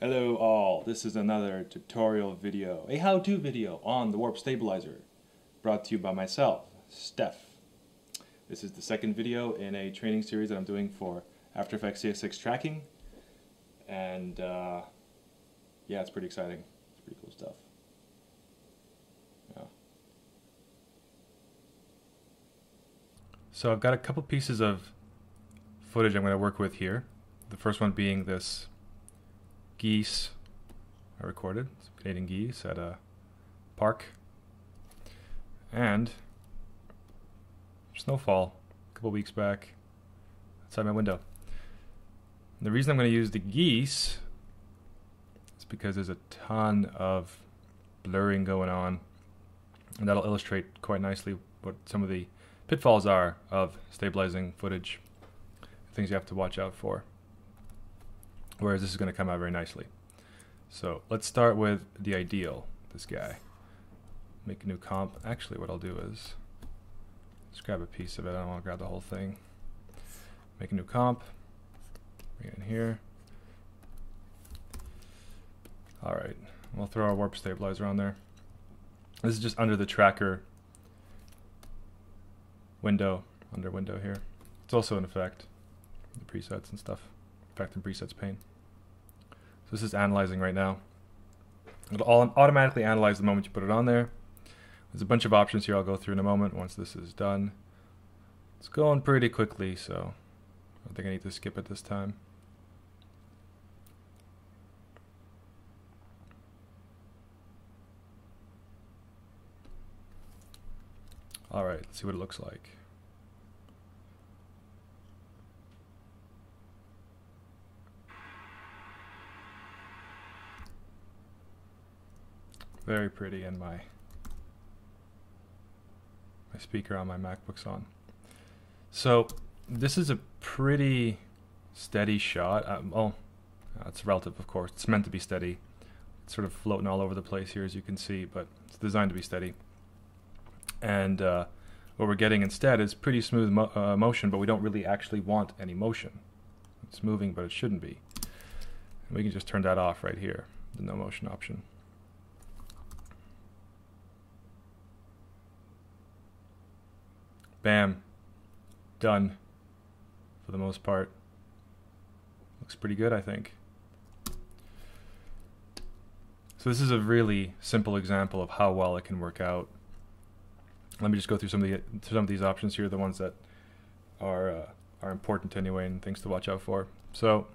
Hello all, this is another tutorial video, a how-to video on the warp stabilizer, brought to you by myself, Steph. This is the second video in a training series that I'm doing for After Effects CS6 tracking, and yeah, it's pretty exciting. It's pretty cool stuff. Yeah. So I've got a couple pieces of footage I'm going to work with here. The first one being this geese I recorded, some Canadian geese at a park, and snowfall a couple weeks back outside my window. And the reason I'm going to use the geese is because there's a ton of blurring going on, and that'll illustrate quite nicely what some of the pitfalls are of stabilizing footage, things you have to watch out for. Whereas this is going to come out very nicely. So let's start with the ideal, this guy. Make a new comp. Actually, what I'll do is just grab a piece of it. I don't want to grab the whole thing. Make a new comp. Bring it in here. Alright, we'll throw our warp stabilizer on there. This is just under the tracker window, under window here. It's also an effect, the presets and stuff. Effect and presets pane. So this is analyzing right now. It'll automatically analyze the moment you put it on there. There's a bunch of options here I'll go through in a moment once this is done. It's going pretty quickly, so I don't think I need to skip it this time. Alright, let's see what it looks like. Very pretty, and my speaker on my MacBook's on. So this is a pretty steady shot. It's relative, of course. It's meant to be steady. It's sort of floating all over the place here, as you can see, but it's designed to be steady. And what we're getting instead is pretty smooth motion, but we don't really actually want any motion. It's moving, but it shouldn't be. And we can just turn that off right here, the no motion option. Bam. Done. For the most part. Looks pretty good, I think. So this is a really simple example of how well it can work out. Let me just go through some of these options here, the ones that are important anyway and things to watch out for. So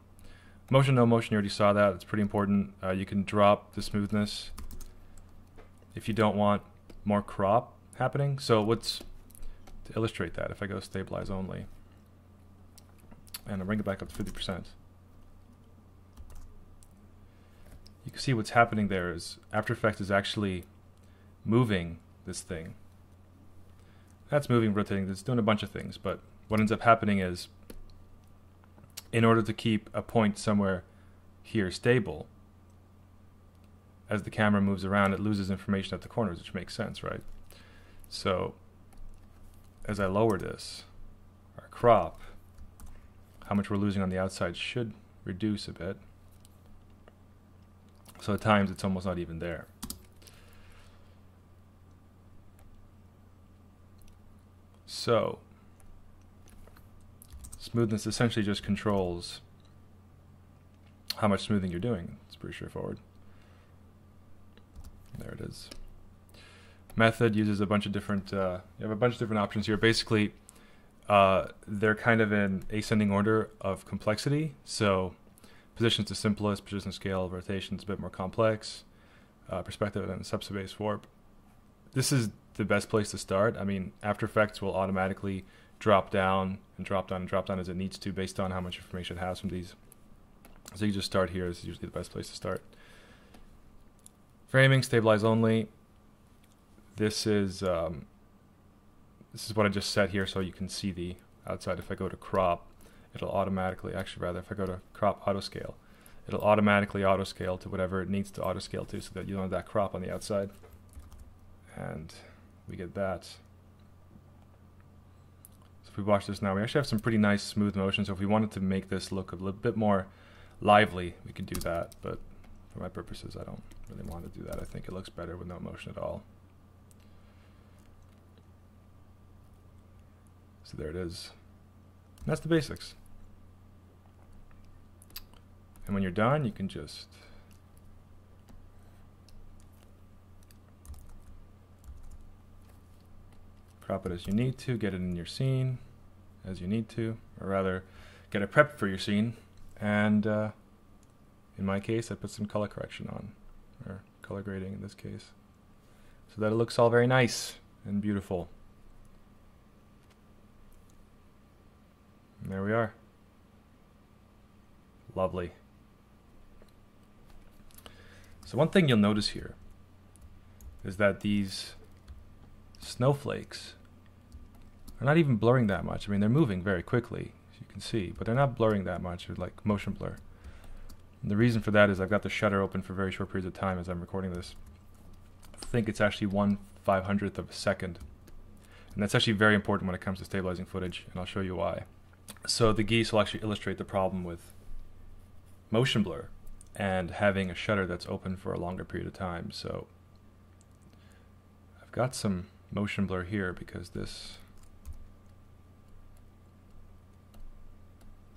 motion, no motion, you already saw that. It's pretty important. You can drop the smoothness if you don't want more crop happening. So to illustrate that, if I go stabilize only, and I'll bring it back up to 50%, you can see what's happening there is After Effects is actually moving this thing. That's moving, rotating, it's doing a bunch of things, but what ends up happening is, in order to keep a point somewhere here stable, as the camera moves around, it loses information at the corners, which makes sense, right? So as I lower this, our crop, how much we're losing on the outside should reduce a bit. So at times it's almost not even there. So smoothness essentially just controls how much smoothing you're doing. It's pretty straightforward. There it is. Method uses a bunch of different, you have a bunch of different options here. Basically, they're kind of in ascending order of complexity. So position's the simplest, position, scale, rotation's a bit more complex, perspective and subspace warp. This is the best place to start. I mean, After Effects will automatically drop down and drop down and drop down as it needs to based on how much information it has from these. So you just start here. This is usually the best place to start. Framing, stabilize only. This is what I just set here so you can see the outside. If I go to crop, it'll automatically, actually rather, if I go to crop auto scale, it'll automatically auto scale to whatever it needs to auto scale to so that you don't have that crop on the outside. And we get that. So if we watch this now, we actually have some pretty nice smooth motion. So if we wanted to make this look a little bit more lively, we could do that, but for my purposes, I don't really want to do that. I think it looks better with no motion at all. So there it is. And that's the basics. And when you're done, you can just crop it as you need to, get it in your scene as you need to, or rather, get it prepped for your scene. And in my case, I put some color correction on, or color grading in this case, so that it looks all very nice and beautiful. And there we are. Lovely. So one thing you'll notice here is that these snowflakes are not even blurring that much. I mean, they're moving very quickly, as you can see, but they're not blurring that much, or like motion blur. And the reason for that is I've got the shutter open for very short periods of time as I'm recording this. I think it's actually 1/500th of a second. And that's actually very important when it comes to stabilizing footage, and I'll show you why. So the geese will actually illustrate the problem with motion blur and having a shutter that's open for a longer period of time. So I've got some motion blur here because this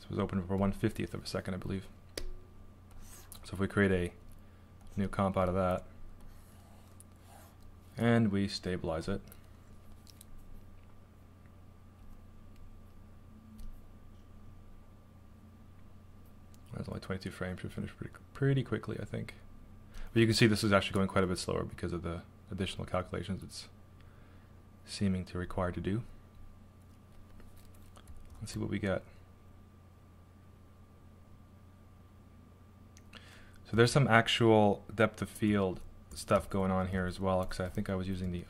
was open for 1/50th of a second, I believe. So if we create a new comp out of that and we stabilize it, that's only 22 frames, should finish pretty quickly, I think. But you can see this is actually going quite a bit slower because of the additional calculations it's seeming to require to do. Let's see what we get. So there's some actual depth of field stuff going on here as well, because I think I was using the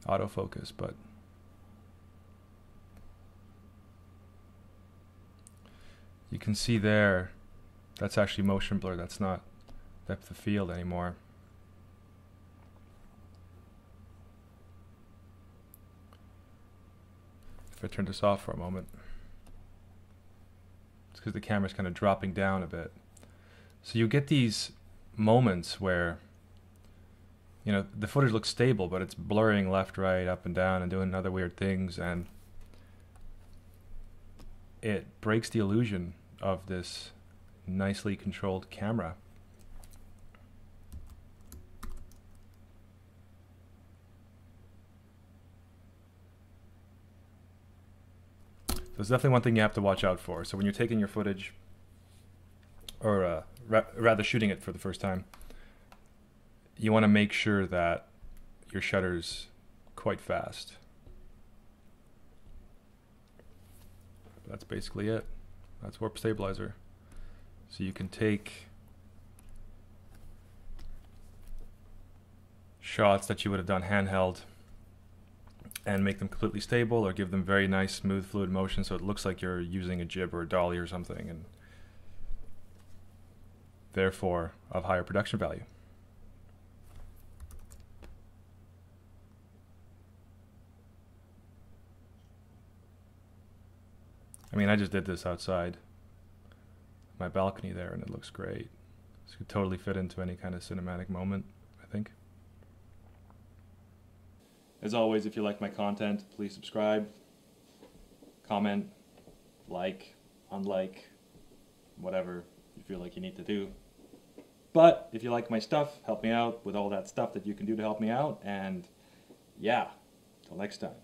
autofocus, but you can see there, that's actually motion blur. That's not depth of field anymore. If I turn this off for a moment, it's because the camera's kind of dropping down a bit. So you get these moments where, you know, the footage looks stable, but it's blurring left, right, up and down, and doing other weird things, and it breaks the illusion of this nicely controlled camera. So it's definitely one thing you have to watch out for. So when you're taking your footage, or rather shooting it for the first time, you want to make sure that your shutter's quite fast. That's basically it. That's warp stabilizer. So you can take shots that you would have done handheld and make them completely stable, or give them very nice smooth fluid motion so it looks like you're using a jib or a dolly or something, and therefore of higher production value. I mean, I just did this outside my balcony there, and it looks great. This could totally fit into any kind of cinematic moment, I think. As always, if you like my content, please subscribe, comment, like, unlike, whatever you feel like you need to do. But if you like my stuff, help me out with all that stuff that you can do to help me out, and yeah, till next time.